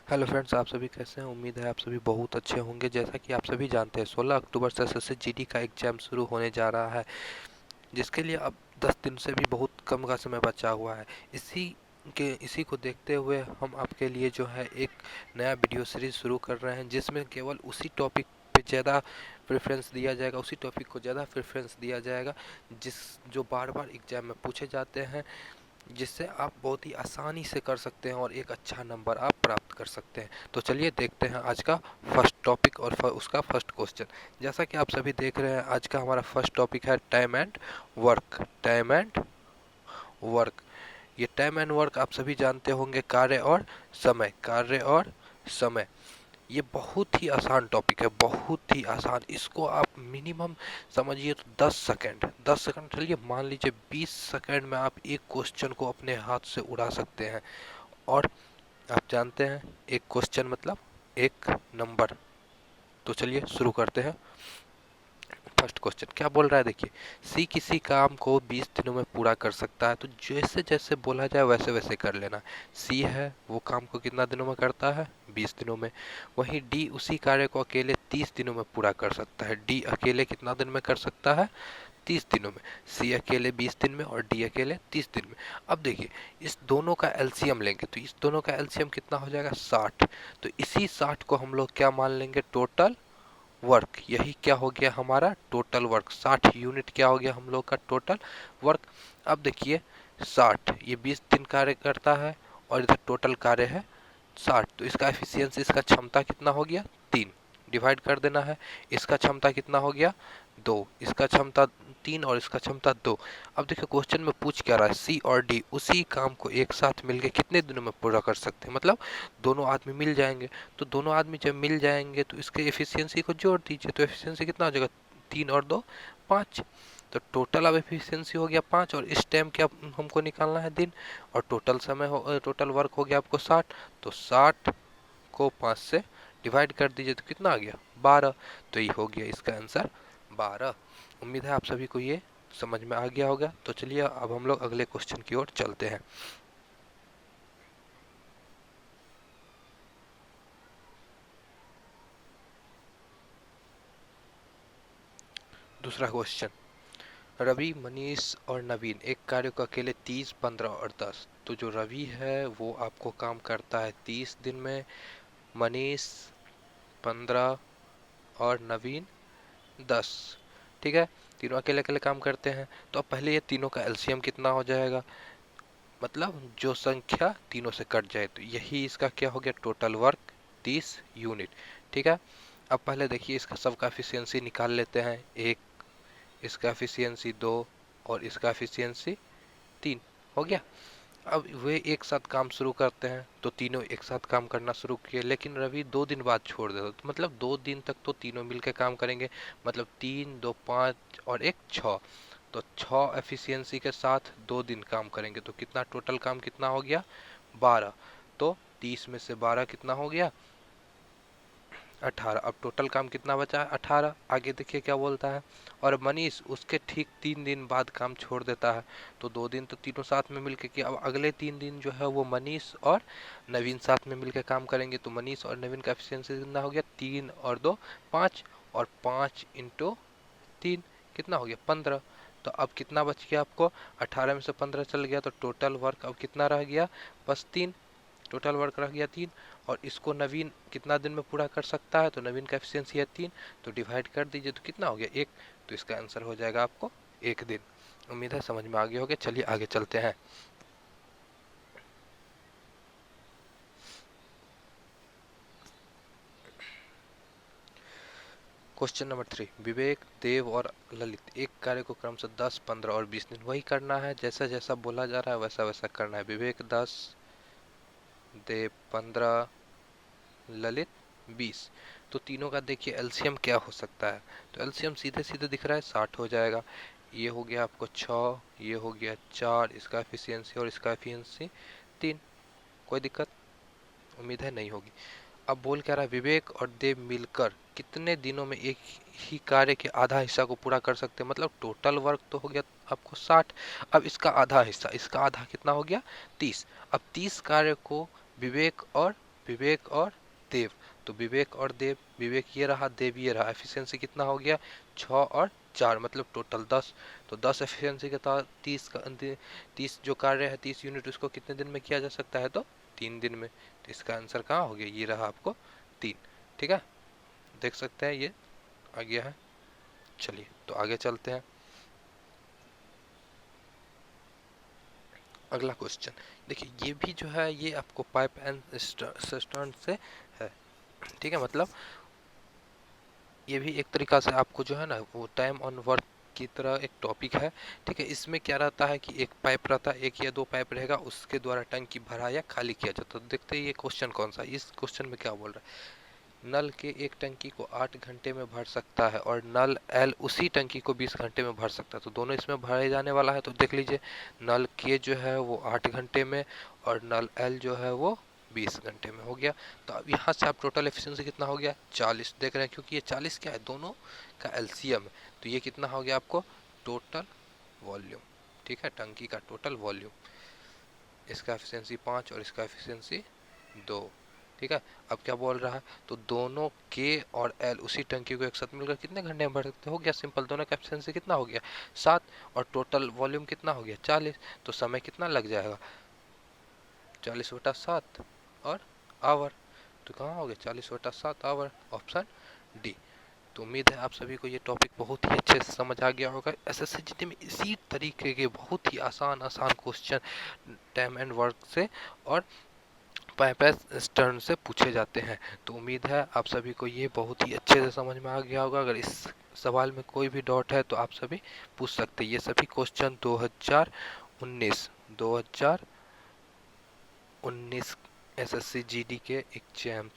Hello friends, आप सभी कैसे हैं। उम्मीद है आप सभी बहुत अच्छे होंगे। जैसा कि आप सभी जानते हैं 16 अक्टूबर से एसएससी जीडी का एग्जाम शुरू होने जा रहा है, जिसके लिए अब 10 दिन से भी बहुत कम का समय बचा हुआ है। इसी को देखते हुए हम आपके लिए जो है एक नया वीडियो सीरीज शुरू कर रहे हैं, जिसमें केवल उसी टॉपिक पे ज़्यादा प्रेफरेंस दिया जाएगा, उसी टॉपिक को ज़्यादा प्रेफरेंस दिया जाएगा जिस जो बार बार एग्जाम में पूछे जाते हैं, जिससे आप बहुत ही आसानी से कर सकते हैं और एक अच्छा नंबर आप प्राप्त कर सकते हैं। तो चलिए देखते हैं आज का फर्स्ट टॉपिक और उसका फर्स्ट क्वेश्चन। जैसा कि आप सभी देख रहे हैं, आज का हमारा फर्स्ट टॉपिक है time and work. Time and work, ये टाइम एंड वर्क आप सभी जानते होंगे, कार्य और समय। कार्य और समय, ये बहुत ही आसान टॉपिक है, बहुत ही आसान। इसको आप मिनिमम समझिए तो 10 सेकंड चलिए मान लीजिए 20 सेकंड में आप एक क्वेश्चन को अपने हाथ से उड़ा सकते हैं। और आप जानते हैं एक क्वेश्चन मतलब एक नंबर। तो चलिए शुरू करते हैं। फर्स्ट क्वेश्चन क्या बोल रहा है, देखिए। सी किसी काम को 20 दिनों में पूरा कर सकता है, तो जैसे जैसे बोला जाए वैसे वैसे कर लेना। सी है वो काम को कितना दिनों में करता है, 20 दिनों में। वहीं डी उसी कार्य को अकेले 30 दिनों में पूरा कर सकता है। डी अकेले कितना दिन में कर सकता है, 30 दिनों में। सी अकेले 20 दिन में और डी अकेले 30 दिन में। अब देखिए, इस दोनों का एलसीएम लेंगे तो इस दोनों का एलसीएम कितना हो जाएगा, 60। तो इसी 60 को हम लोग क्या मान लेंगे, टोटल वर्क। यही क्या हो गया हमारा टोटल वर्क, 60 यूनिट क्या हो गया हम लोग का टोटल वर्क। अब देखिए 60 ये 20 दिन कार्य करता है और इधर टोटल कार्य है 60, तो इसका एफिशिएंसी, इसका क्षमता कितना हो गया, 3। डिवाइड कर देना है। इसका क्षमता कितना हो गया, 2। इसका क्षमता 3 और इसका क्षमता 2। अब देखिए क्वेश्चन में पूछ क्या रहा है, सी और डी उसी काम को एक साथ मिलके कितने दिनों में पूरा कर सकते हैं, मतलब दोनों आदमी मिल जाएंगे। तो दोनों आदमी जब मिल जाएंगे तो इसके एफिशिएंसी को जोड़ दीजिए, तो एफिशिएंसी कितना हो जाएगा, 3 और 2 5। तो टोटल अब एफिशिएंसी हो गया 5, और इस टाइम क्या हमको निकालना है, दिन। और टोटल समय हो, टोटल वर्क हो गया आपको 60। तो 60 को 5 से डिवाइड कर दीजिए तो कितना आ गया, 12। तो ये हो गया इसका आंसर 12। उम्मीद है आप सभी को ये समझ में आ गया होगा। तो चलिए अब हम लोग अगले क्वेश्चन की ओर चलते हैं। दूसरा क्वेश्चन, रवि, मनीष और नवीन एक कार्य को अकेले 30, 15 और 10। तो जो रवि है वो आपको काम करता है 30 दिन में, मनीष 15 और नवीन 10। ठीक है, तीनों अकेले अकेले काम करते हैं। तो अब पहले ये तीनों का एलसीएम कितना हो जाएगा, मतलब जो संख्या तीनों से कट जाए, तो यही इसका क्या हो गया, टोटल वर्क 30 यूनिट। ठीक है, अब पहले देखिए इसका सबका एफिशिएंसी निकाल लेते हैं। एक, इसका एफिशिएंसी 2 और इसका एफिशिएंसी 3 हो गया। अब वे एक साथ काम शुरू करते हैं तो तीनों एक साथ काम करना शुरू किए, लेकिन रवि 2 दिन बाद छोड़ देता, तो मतलब 2 दिन तक तो तीनों मिलकर काम करेंगे। मतलब 3, 2, 5 और एक 6। तो 6 एफिशिएंसी के साथ 2 दिन काम करेंगे, तो कितना टोटल काम कितना हो गया, 12। तो 30 में से 12 कितना हो गया, 18। अब टोटल काम कितना बचा है, 18। आगे देखिए क्या बोलता है, और मनीष उसके ठीक 3 दिन बाद काम छोड़ देता है। तो 2 दिन तो तीनों साथ में मिलकर किया, अब अगले 3 दिन जो है वो मनीष और नवीन साथ में मिलकर काम करेंगे। तो मनीष और नवीन का एफिशिएंसी कितना हो गया, 3 और 2 5, और 5 इंटू 3 कितना हो गया, 15। तो अब कितना बच गया आपको, 18 में से 15 चल गया, तो टोटल वर्क अब कितना रह गया, बस 3। टोटल वर्क रह गया 3। और इसको नवीन कितना दिन में पूरा कर सकता है, तो नवीन का एफिशिएंसी है 3। तो डिवाइड कर दीजिए तो कितना हो गया, 1। तो इसका आंसर हो जाएगा आपको 1 दिन। उम्मीद है समझ में आ गया होगा। चलिए आगे चलते हैं। क्वेश्चन नंबर 3, विवेक, देव और ललित एक कार्य को क्रमशः 10, 15 और 20 दिन वही करना है, जैसा जैसा बोला जा रहा है वैसा वैसा करना है। विवेक 10, देव 15, ललित 20। तो तीनों का देखिए एलसीएम क्या हो सकता है, तो एलसीएम सीधे सीधे दिख रहा है 60 हो जाएगा। ये हो गया आपको 6, ये हो गया 4, इसका एफिशिएंसी और इसका एफिशिएंसी 3। कोई दिक्कत उम्मीद है नहीं होगी। अब बोल क्या रहा है, विवेक और देव मिलकर कितने दिनों में एक ही कार्य के आधा हिस्सा को पूरा कर सकते हैं, मतलब टोटल वर्क तो हो गया आपको 60। अब इसका आधा हिस्सा, इसका आधा कितना हो गया, 30। अब 30 कार्य को विवेक और विवेक और देव। तो विवेक और देव, विवेक ये रहा, देव ये रहा। एफिशिएंसी कितना हो गया? 6 और 4 मतलब टोटल 10। तो 10 एफिशिएंसी के साथ 30 जो कार्य है 30 यूनिट उसको कितने दिन में किया जा सकता है? तो 3 दिन में। तो इसका आंसर कहाँ हो गया? ये रहा आपको 3। ठीक है, देख सकते हैं ये आ गया है। चलिए तो आगे चलते हैं। अगला क्वेश्चन देखिए, ये भी जो है ये आपको पाइप एंड सिस्टर्न से है। ठीक है, मतलब ये भी एक तरीका से आपको जो है ना वो टाइम ऑन वर्क की तरह एक टॉपिक है। ठीक है, इसमें क्या रहता है कि एक पाइप रहता है, एक या दो पाइप रहेगा, उसके द्वारा टंकी भरा या खाली किया जाता है। तो देखते हैं ये क्वेश्चन कौन सा है। इस क्वेश्चन में क्या बोल रहा है? नल के एक टंकी को 8 घंटे में भर सकता है और नल एल उसी टंकी को 20 घंटे में भर सकता है। तो दोनों इसमें भरे जाने वाला है। तो देख लीजिए, नल के जो है वो 8 घंटे में और नल एल जो है वो 20 घंटे में हो गया। तो अब यहाँ से आप टोटल एफिशिएंसी कितना हो गया? 40 देख रहे हैं, क्योंकि ये 40 क्या है, दोनों का एलसीएम है। तो ये कितना हो गया आपको? Total volume. ठीक है, टंकी का टोटल वॉल्यूम। इसका एफिशिएंसी 5 और इसका एफिशिएंसी 2। ठीक है, अब क्या बोल रहा है? तो दोनों के और एल उसी टंकी को एक साथ मिलकर कितने घंटे में भर सकते? हो गया सिंपल, दोनों का एफिशिएंसी कितना हो गया? 7 और टोटल वॉल्यूम कितना हो गया? 40। तो समय कितना लग जाएगा? 40/7 और आवर। तो कहाँ हो गया? 40/7 आवर, ऑप्शन डी। तो उम्मीद है आप सभी को ये टॉपिक बहुत ही अच्छे से समझ आ गया होगा। एसएससी में इसी तरीके के बहुत ही आसान आसान क्वेश्चन टाइम एंड वर्क से और पाइपेज टर्न से पूछे जाते हैं। तो उम्मीद है आप सभी को ये बहुत ही अच्छे से समझ में आ गया होगा। अगर इस सवाल में कोई भी डाउट है तो आप सभी पूछ सकते हैं। ये सभी क्वेश्चन 2019 एसएससी जीडी के एग्जाम